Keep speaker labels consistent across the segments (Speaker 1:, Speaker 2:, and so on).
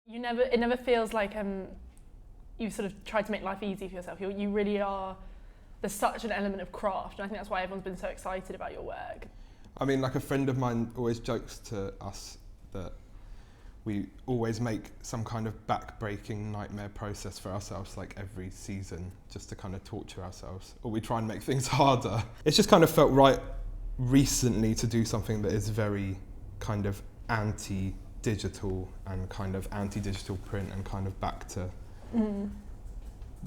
Speaker 1: It never feels like you've sort of tried to make life easy for yourself. You really are. There's such an element of craft, and I think that's why everyone's been so excited about your work.
Speaker 2: I mean, like a friend of mine always jokes to us that we always make some kind of back-breaking nightmare process for ourselves, like every season, just to kind of torture ourselves, or we try and make things harder. It's just kind of felt right recently to do something that is very kind of anti-digital and kind of anti-digital print, and kind of back to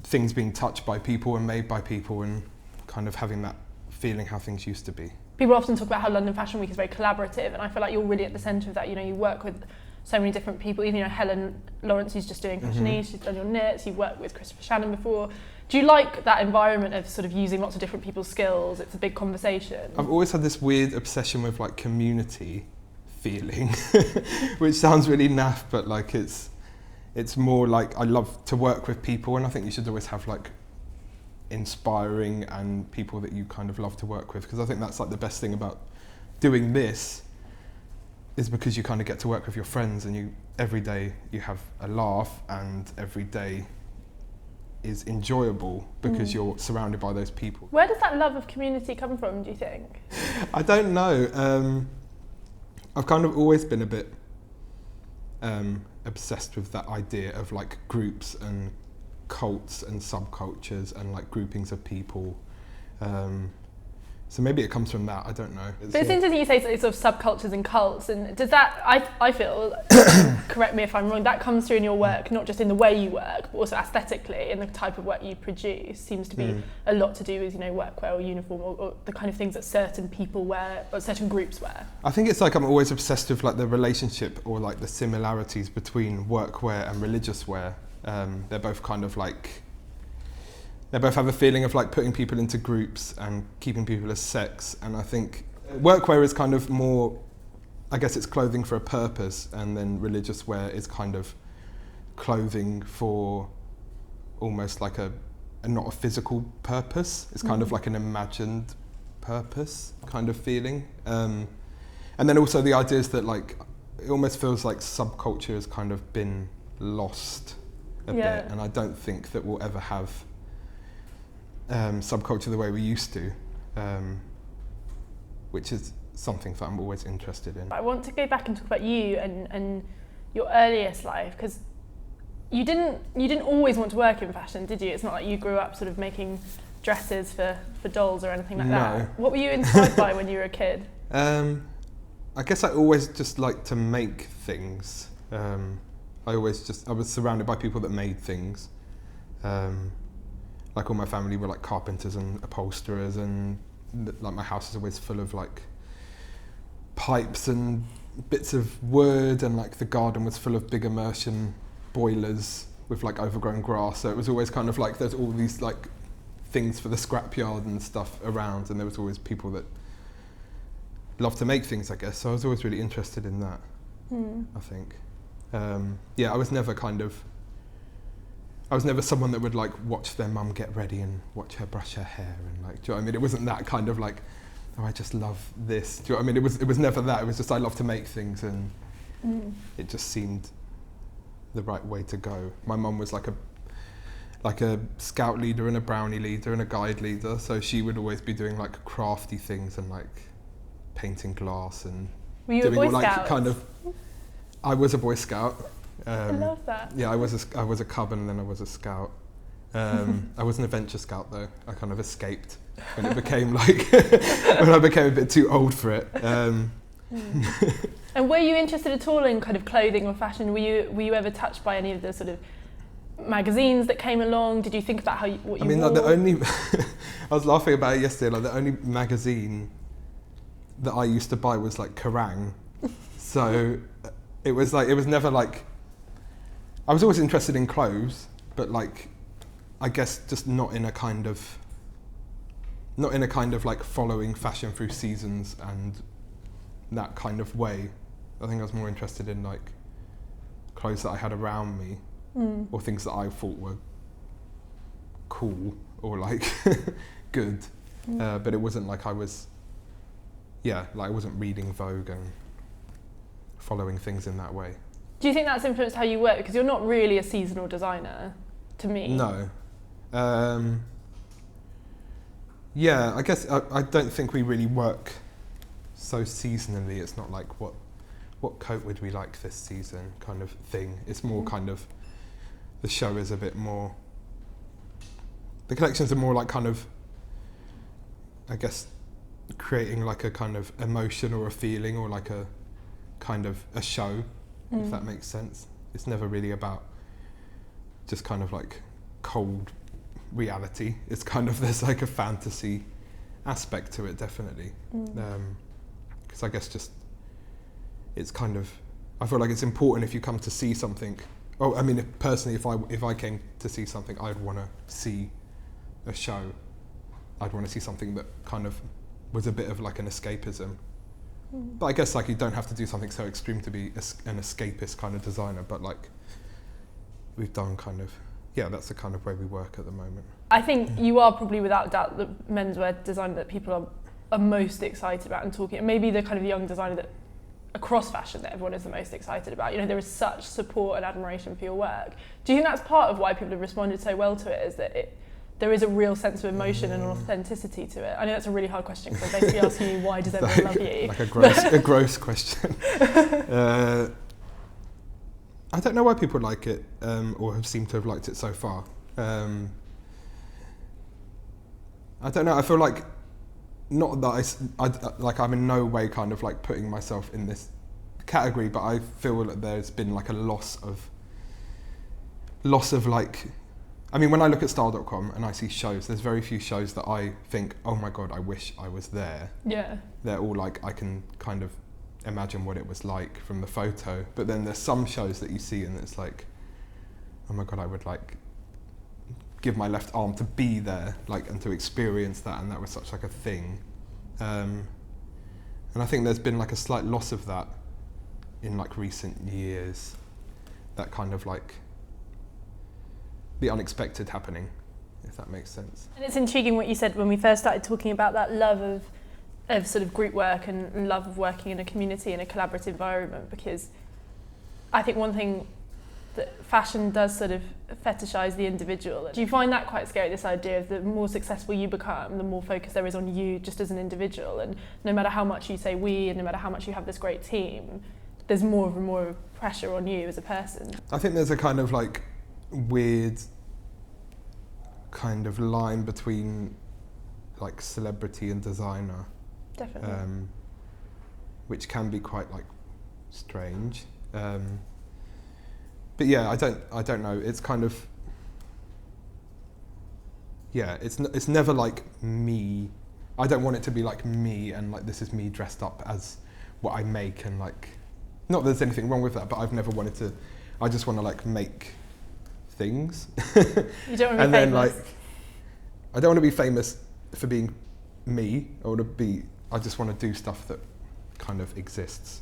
Speaker 2: things being touched by people and made by people, and kind of having that feeling how things used to be.
Speaker 1: People often talk about how London Fashion Week is very collaborative, and I feel like you're really at the centre of that. You know, you work with so many different people, even Helen Lawrence, who's just doing Fashionese, she's done your knits, you've worked with Christopher Shannon before. Do you like that environment of sort of using lots of different people's skills? It's a big conversation.
Speaker 2: I've always had this weird obsession with like community feeling, which sounds really naff, but like it's more like I love to work with people, and I think you should always have like inspiring and people that you kind of love to work with, because I think that's like the best thing about doing this, is because you kind of get to work with your friends, and every day you have a laugh, and every day is enjoyable because you're surrounded by those people.
Speaker 1: Where does that love of community come from, do you think?
Speaker 2: I don't know. I've kind of always been a bit obsessed with that idea of like groups and cults and subcultures and like groupings of people. So maybe it comes from that, I don't know.
Speaker 1: But it's interesting you say it's sort of subcultures and cults, and does that, I feel, correct me if I'm wrong, that comes through in your work, not just in the way you work, but also aesthetically, in the type of work you produce, seems to be a lot to do with, workwear or uniform, or the kind of things that certain people wear, or certain groups wear. I
Speaker 2: think it's like I'm always obsessed with like the relationship or like the similarities between workwear and religious wear. They're both kind of like, they both have a feeling of like putting people into groups and keeping people as sects, and I think workwear is kind of more, I guess it's clothing for a purpose, and then religious wear is kind of clothing for almost like a not a physical purpose. It's kind of like an imagined purpose kind of feeling. And then also the idea is that like, it almost feels like subculture has kind of been lost a bit, and I don't think that we'll ever have subculture the way we used to, which is something that I'm always interested in.
Speaker 1: I want to go back and talk about you and your earliest life, because you didn't always want to work in fashion, did you? It's not like you grew up sort of making dresses for dolls or anything like that. What were you inspired by when you were a kid?
Speaker 2: I guess I always just liked to make things. I was surrounded by people that made things. Like all my family were like carpenters and upholsterers, and like my house is always full of like pipes and bits of wood, and like the garden was full of big immersion boilers with like overgrown grass, so it was always kind of like there's all these like things for the scrapyard and stuff around, and there was always people that loved to make things, I guess, so I was always really interested in that. I think I was never someone that would like watch their mum get ready and watch her brush her hair and like, do you know what I mean? It wasn't that kind of like, oh, I just love this. Do you know what I mean? It was never that. It was just I love to make things, and it just seemed the right way to go. My mum was like a scout leader and a brownie leader and a guide leader, so she would always be doing like crafty things and like painting glass and
Speaker 1: were you
Speaker 2: doing
Speaker 1: a Boy
Speaker 2: all, like
Speaker 1: Scout?
Speaker 2: kind of. I was a Boy Scout.
Speaker 1: I love that.
Speaker 2: Yeah, I was a cub, and then I was a scout. I wasn't a venture scout though. I kind of escaped when it became like when I became a bit too old for it.
Speaker 1: And were you interested at all in kind of clothing or fashion? Were you ever touched by any of the sort of magazines that came along? Did you think about what you wore?
Speaker 2: Like the only I was laughing about it yesterday. Like the only magazine that I used to buy was like Kerrang. So it was never like. I was always interested in clothes, but like, I guess just not in a kind of like following fashion through seasons and that kind of way. I think I was more interested in like clothes that I had around me, or things that I thought were cool or like good. But it wasn't like I wasn't reading Vogue and following things in that way.
Speaker 1: Do you think that's influenced how you work? Because you're not really a seasonal designer, to me.
Speaker 2: No. Yeah, I guess I don't think we really work so seasonally. It's not like what coat would we like this season kind of thing. It's more kind of, the show is a bit more, the collections are more like kind of, I guess, creating like a kind of emotion or a feeling or like a kind of a show, if that makes sense. It's never really about just kind of like cold reality. It's kind of, there's like a fantasy aspect to it, definitely. Because I guess just, it's kind of, I feel like it's important if you come to see something. Oh, I mean, personally, if I came to see something, I'd want to see a show. I'd want to see something that kind of was a bit of like an escapism. But I guess like you don't have to do something so extreme to be an escapist kind of designer, but like we've done kind of, yeah, that's the kind of way we work at the moment.
Speaker 1: I think you are probably without doubt the menswear designer that people are most excited about and talking, and maybe the kind of young designer that across fashion that everyone is the most excited about. You know, there is such support and admiration for your work. Do you think that's part of why people have responded so well to it, is that there is a real sense of emotion and authenticity to it? I know that's a really hard question because I'm basically asking you, why does everyone love you?
Speaker 2: Like a gross question. I don't know why people like it, or have seemed to have liked it so far. I don't know, I feel like, not that I'm in no way kind of like putting myself in this category, but I feel that there's been like a loss of like, I mean, when I look at style.com and I see shows, there's very few shows that I think, oh my God, I wish I was there.
Speaker 1: Yeah.
Speaker 2: They're all like, I can kind of imagine what it was like from the photo. But then there's some shows that you see and it's like, oh my God, I would like give my left arm to be there, like, and to experience that, and that was such like a thing. And I think there's been like a slight loss of that in like recent years, that kind of like the unexpected happening, if that makes sense.
Speaker 1: And it's intriguing what you said when we first started talking about that love of sort of group work and love of working in a community in a collaborative environment, because I think one thing that fashion does sort of fetishize the individual. Do you find that quite scary, this idea of the more successful you become, the more focus there is on you just as an individual, and no matter how much you say we, and no matter how much you have this great team, there's more and more pressure on you as a person? I
Speaker 2: think there's a kind of like weird kind of line between like celebrity and designer.
Speaker 1: Definitely.
Speaker 2: Which can be quite like strange. But yeah, I don't know. It's kind of, yeah, it's never like me. I don't want it to be like me and like this is me dressed up as what I make, and like, not that there's anything wrong with that, but I've never wanted to. I just want to like make things.
Speaker 1: You don't want to be
Speaker 2: and
Speaker 1: famous.
Speaker 2: Then like, I don't want to be famous for being me. I just want to do stuff that kind of exists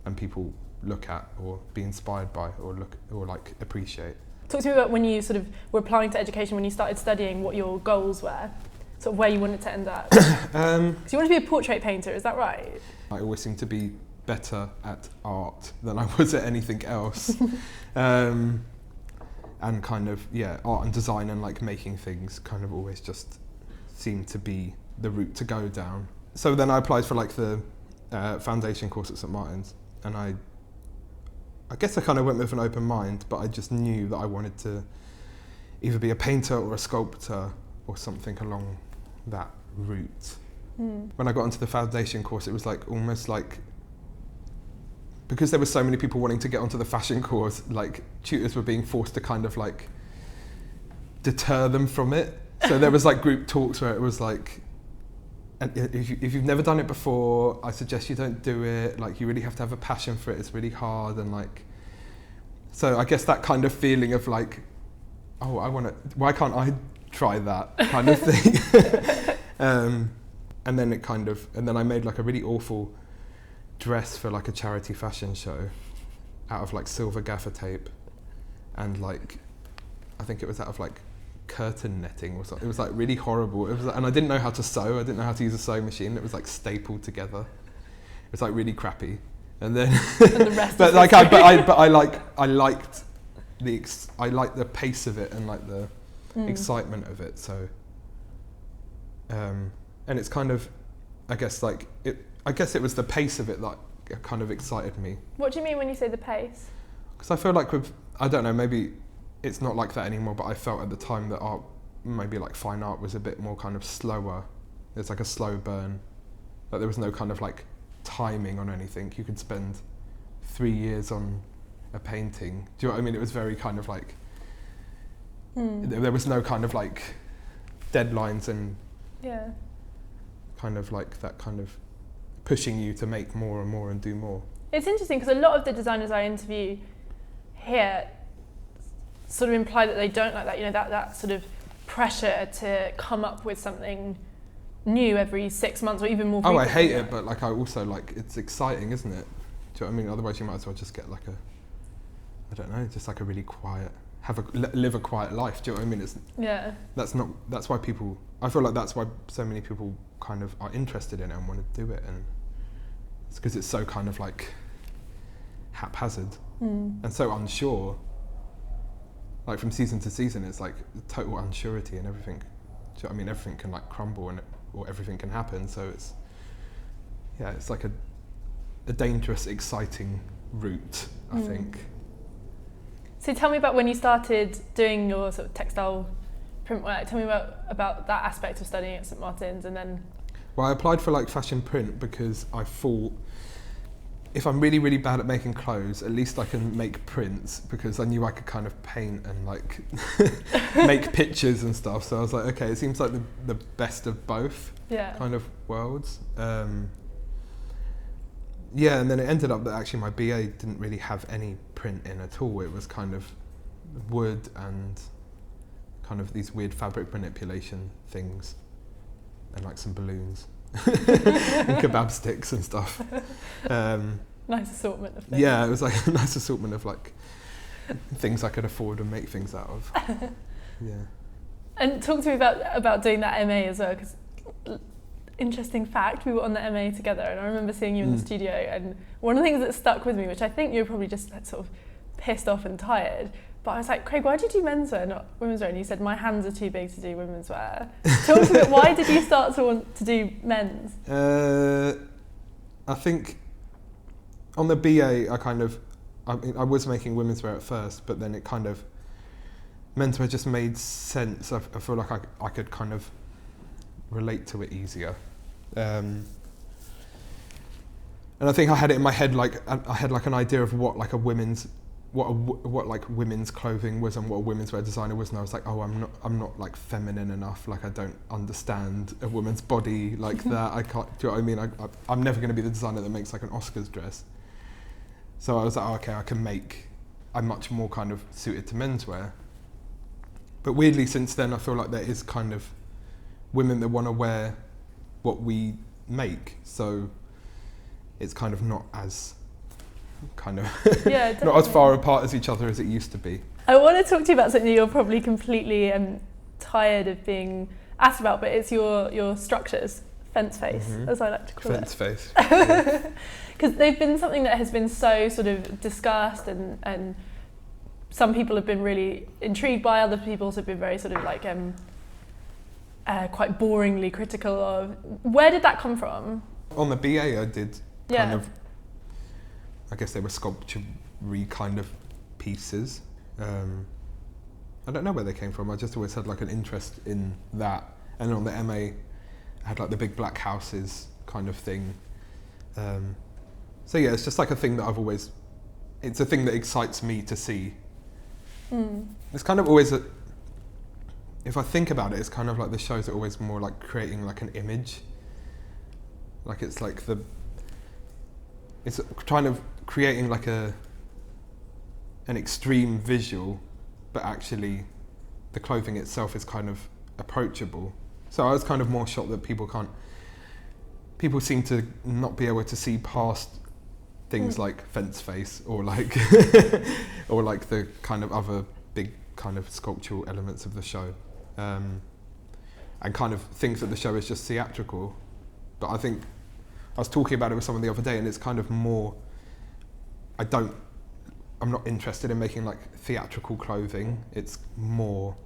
Speaker 2: and people look at or be inspired by or like appreciate.
Speaker 1: Talk to me about when you sort of were applying to education, when you started studying, what your goals were, sort of where you wanted to end up. Because you wanted to be a portrait painter, is that right?
Speaker 2: I always seem to be better at art than I was at anything else. And kind of, yeah, art and design and like making things kind of always just seemed to be the route to go down. So then I applied for like the foundation course at St Martin's, and I guess I kind of went with an open mind, but I just knew that I wanted to either be a painter or a sculptor or something along that route. When I got into the foundation course, it was like almost like, because there were so many people wanting to get onto the fashion course, like tutors were being forced to kind of like deter them from it. So there was like group talks where it was like, and if you've never done it before, I suggest you don't do it. Like, you really have to have a passion for it. It's really hard. And like, so I guess that kind of feeling of like, oh, why can't I try that kind of thing? And then I made like a really awful dress for like a charity fashion show out of like silver gaffer tape. And like, I think it was out of like curtain netting or something. It was like really horrible. It was like, and I didn't know how to sew. I didn't know how to use a sewing machine. It was like stapled together. It was like really crappy. and then
Speaker 1: And the rest
Speaker 2: but
Speaker 1: is
Speaker 2: like
Speaker 1: history.
Speaker 2: I liked I liked the pace of it and like the excitement of it. So and it's kind of I guess it was the pace of it that kind of excited me.
Speaker 1: What do you mean when you say the pace?
Speaker 2: Because I feel like I don't know, maybe it's not like that anymore, but I felt at the time that art, maybe like fine art, was a bit more kind of slower. It's like a slow burn. Like there was no kind of like timing on anything. You could spend 3 years on a painting. Do you know what I mean? It was very kind of like, there was no kind of like deadlines and kind of like that kind of pushing you to make more and more and do more.
Speaker 1: It's interesting because a lot of the designers I interview here sort of imply that they don't like that, you know, that sort of pressure to come up with something new every 6 months or even more frequently.
Speaker 2: I hate it, but like I also like, it's exciting, isn't it? Do you know what I mean? Otherwise you might as well just get like I don't know, just like a really quiet, live a quiet life. Do you know what I mean? That's why people, I feel like that's why so many people kind of are interested in it and want to do it, and it's because it's so kind of like haphazard and so unsure. Like from season to season, it's like total unsurety and everything. Do you know what I mean? Everything can like crumble or everything can happen. So it's like a dangerous, exciting route, I think.
Speaker 1: So tell me about when you started doing your sort of textile print work. Tell me about that aspect of studying at St Martin's, and then.
Speaker 2: Well, I applied for like fashion print because I thought, if I'm really, really bad at making clothes, at least I can make prints, because I knew I could kind of paint and like make pictures and stuff. So I was like, okay, it seems like the best of both kind of worlds. And then it ended up that actually my BA didn't really have any print in at all. It was kind of wood and kind of these weird fabric manipulation things and like some balloons. And kebab sticks and stuff.
Speaker 1: Nice assortment of things.
Speaker 2: Yeah, it was like a nice assortment of like things I could afford and make things out of. Yeah.
Speaker 1: And talk to me about doing that MA as well, because interesting fact, we were on the MA together, and I remember seeing you in the studio, and one of the things that stuck with me, which I think you were probably just sort of pissed off and tired, but I was like, Craig, why did you do menswear, not women's wear? And you said, my hands are too big to do women's wear. Talk to me, why did you start to want to do men's?
Speaker 2: I think on the BA, I was making women's wear at first, but then it kind of, menswear just made sense. I feel like I could kind of relate to it easier. And I think I had it in my head, like I had like an idea of what like a women's, what like women's clothing was and what a women's wear designer was, and I was like, oh, I'm not like feminine enough, like I don't understand a woman's body like that. I can't, do you know what I mean? I'm never going to be the designer that makes like an Oscars dress. So I was like, oh, okay, I'm much more kind of suited to menswear. But weirdly, since then, I feel like there is kind of women that want to wear what we make, so it's kind of not as kind of not as far apart as each other as it used to be.
Speaker 1: I want to talk to you about something you're probably completely tired of being asked about, but it's your structures, fence face, as I like to call
Speaker 2: fence
Speaker 1: it.
Speaker 2: Face.
Speaker 1: Because they've been something that has been so sort of discussed, and some people have been really intrigued by, other people have been very sort of like quite boringly critical of. Where did that come from?
Speaker 2: On the BA I did kind of, I guess they were sculpture-y kind of pieces. I don't know where they came from. I just always had like an interest in that. And on the MA, I had like the big black houses kind of thing. So yeah, it's just like a thing that it's a thing that excites me to see. It's kind of always if I think about it, it's kind of like the shows are always more like creating like an image. Like it's like it's kind of creating like an extreme visual, but actually the clothing itself is kind of approachable. So I was kind of more shocked that people seem to not be able to see past things like fence face or like or like the kind of other big kind of sculptural elements of the show, and kind of think that the show is just theatrical. But I think I was talking about it with someone the other day, and it's kind of more I'm not interested in making like theatrical clothing. It's more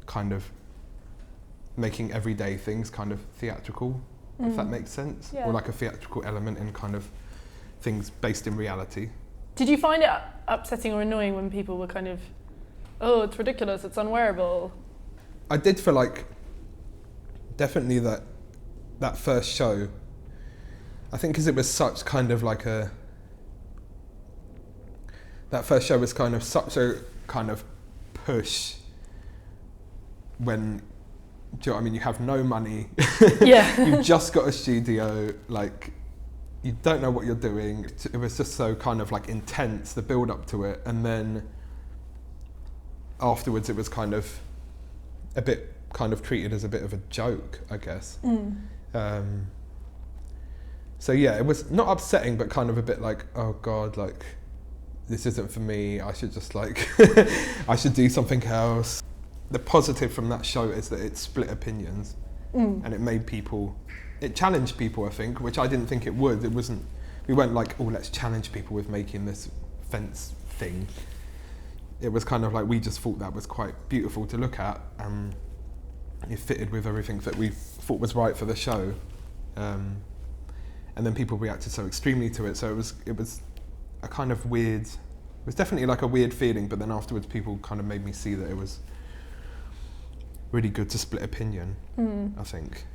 Speaker 2: kind of making everyday things kind of theatrical, if that makes sense, or like a theatrical element in kind of things based in reality.
Speaker 1: Did you find it upsetting or annoying when people were kind of, oh, it's ridiculous, it's unwearable?
Speaker 2: I did for like, definitely that first show, I think because it was such kind of like that first show was kind of such a kind of push when, do you know what I mean, you have no money, you've just got a studio, like, you don't know what you're doing. It was just so kind of like intense, the build up to it, and then afterwards it was kind of a bit kind of treated as a bit of a joke, I guess. So yeah, it was not upsetting, but kind of a bit like, oh God, like, this isn't for me, I should just like, I should do something else. The positive from that show is that it split opinions and it made people, it challenged people, I think, which I didn't think it would. We weren't like, oh, let's challenge people with making this fence thing. It was kind of like, we just thought that was quite beautiful to look at, and it fitted with everything that we thought was right for the show. And then people reacted so extremely to it, so it was a kind of weird, it was definitely like a weird feeling, but then afterwards people kind of made me see that it was really good to split opinion, I think.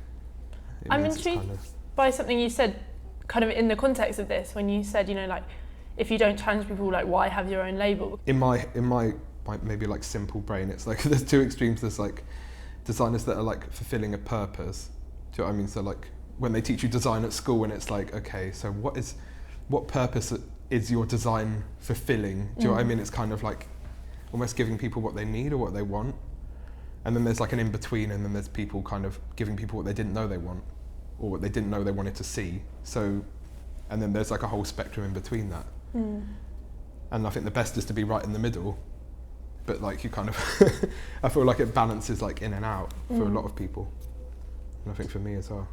Speaker 1: I'm intrigued by something you said kind of in the context of this, when you said, you know, like, if you don't challenge people, like, why have your own label?
Speaker 2: In my maybe like simple brain, it's like there's two extremes. There's like designers that are like fulfilling a purpose. Do you know what I mean? So like when they teach you design at school, and it's like, okay, so what purpose is your design fulfilling? Do you know what I mean? It's kind of like almost giving people what they need or what they want. And then there's like an in-between, and then there's people kind of giving people what they didn't know they want, or what they didn't know they wanted to see. So, and then there's like a whole spectrum in between that. And I think the best is to be right in the middle, but like you kind of, I feel like it balances like in and out for a lot of people. And I think for me as well.